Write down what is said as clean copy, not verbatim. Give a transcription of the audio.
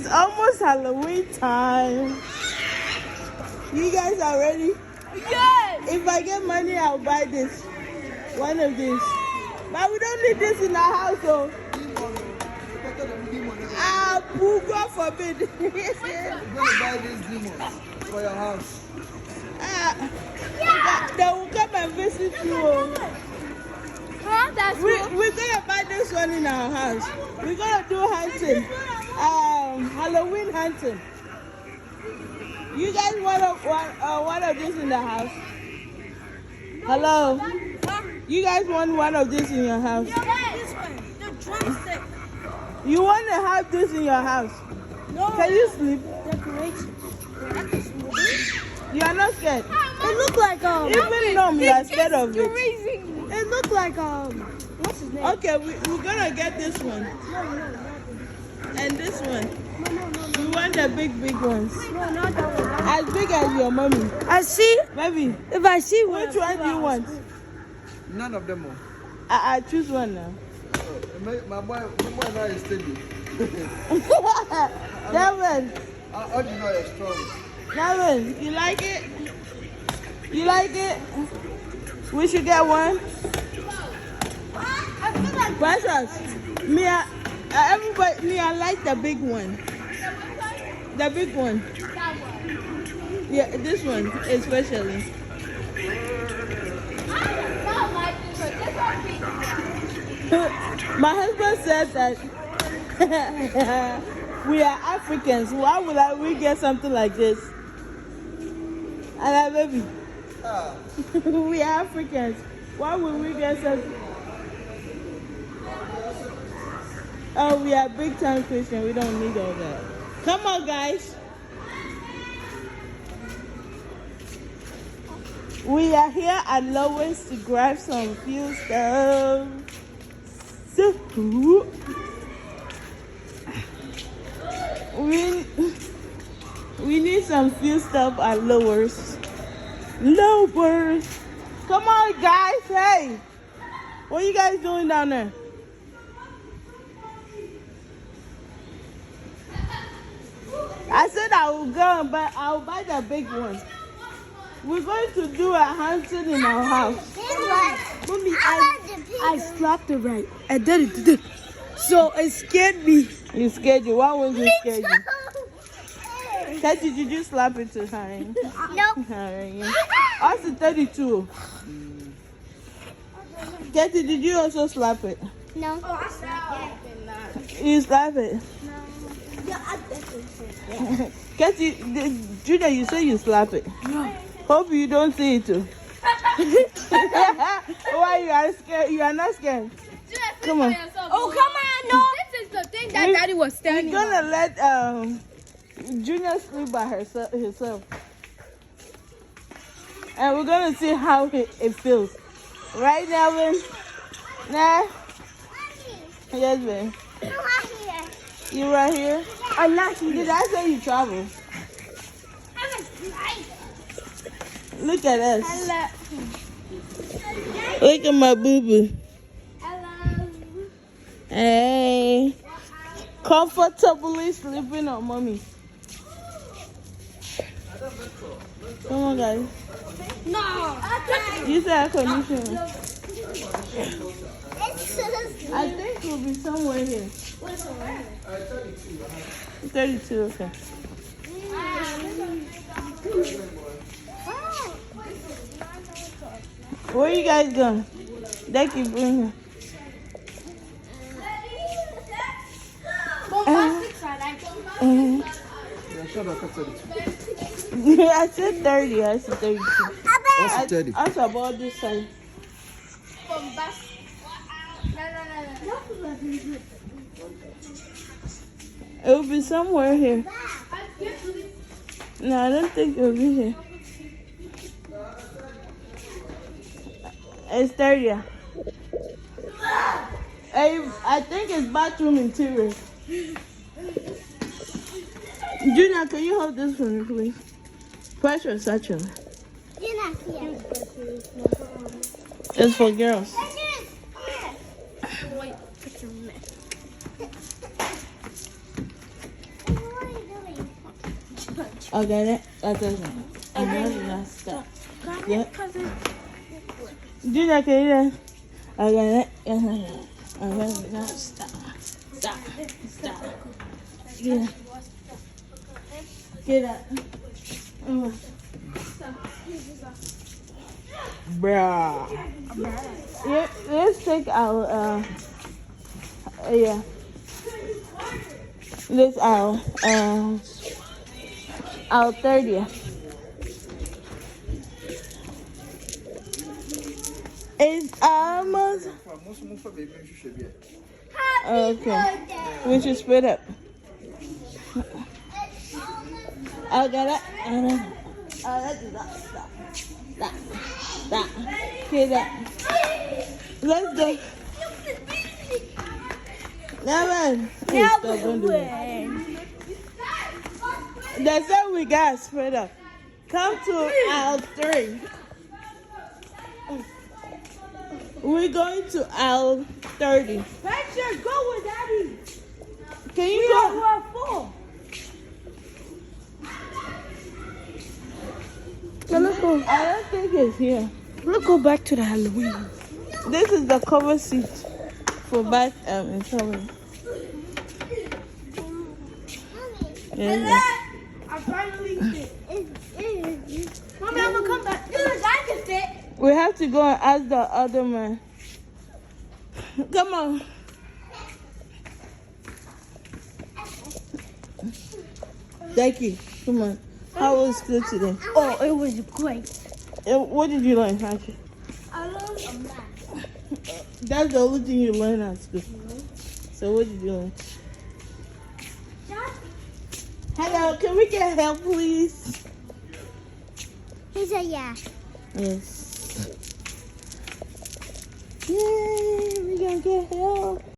It's almost Halloween time. You guys are ready? Yes! If I get money, I'll buy this. One of these. But we don't need this in our house, though. God forbid. You're going to buy these demons for your house. They will come and visit you. Huh? That's We're gonna buy this one in our house. We're gonna do hunting. Halloween hunting. You guys want one of these in the house? Hello? You guys want one of these in your house? This one. The drumstick. You want to have this in your house? No. Can you sleep? Decoration. You are not scared? It looked like Even though you are scared of it. It looked like what's his name? Okay, we're gonna get this one. And this one. We want the big ones. No, not that one. As big as your mommy. I see. Maybe. If I see one. Which one do you want? None of them all. I choose one now. My boy now is steady. Devin, How do you know you're strong? Devin, you like it? You like it? We should get one. Precious. Everybody, I like the big one. The big one. Yeah, this one especially. My husband said that we are Africans. Why would we get something like this? And I baby, we are Africans. Why would we get something? Oh, we are big time Christian. We don't need all that. Come on, guys. We are here at Lois to grab some few stuff. So, we need some few stuff at Lois. Lois. Come on, guys. Hey. What are you guys doing down there? I said I will go, but I'll buy the big one. We're going to do a hunting in our house. Mommy, I slapped it right. I did it. So it scared me. You scared you? Why was it scared you? Katie, did you slap it to her? Nope. Also 32. Katie, did you also slap it? No. You slap it? Katie, Junior, you say you slap it. No. Hope you don't see it too. Why you are scared? You are not scared. Come on. Oh, come on, no. This is the thing that Daddy was telling me. We're gonna let Junior sleep by himself. And we're gonna see how it feels. Right, Nelvin? Nah? Yes, babe. You right here? I'm not here. Did I say you travel? Look at us. Hello. Look at my boo-boo. Hello. Hey. Comfortably sleeping on mommy. Come on, guys. No. You said air conditioning. I think we'll be somewhere here. 32, okay. Where you guys going? They keep bringing. I said 30. I said 32. What's 30? I saw about this side. It will be somewhere here. No, I don't think it will be here. It's 30. I think it's bathroom interior. Junior, can you hold this for me, please? Pressure satchel. It's for girls. Okay, that doesn't. Another stop. Yeah. Do that, okay? Okay, stop. Stop. Stop. Yeah. Get up. Bruh. Yeah, let's take our yeah. Let's our 30th. It's almost okay. We should split up. I got it. Let's do that. Stop. Get up. Let's go. Never. Now we win. That's how we got split up. Come to aisle 3. We're going to aisle 30. Baxter, go with Daddy. Can you We go? are 4. Now let's go. I don't think it's here. Let's go back to the Halloween. This is the cover seat for back in trouble. Yeah. I finally fit. Mommy, I'm gonna come back. Yes, I can fit. We have to go and ask the other man. Come on. Thank you. Come on. How was school today? Oh, it was great. What did you learn, Patrick? I learned math. That's the only thing you learned at school. So what did you learn? Hello, can we get help, please? He said yeah. Yes. Yay, we gonna get help.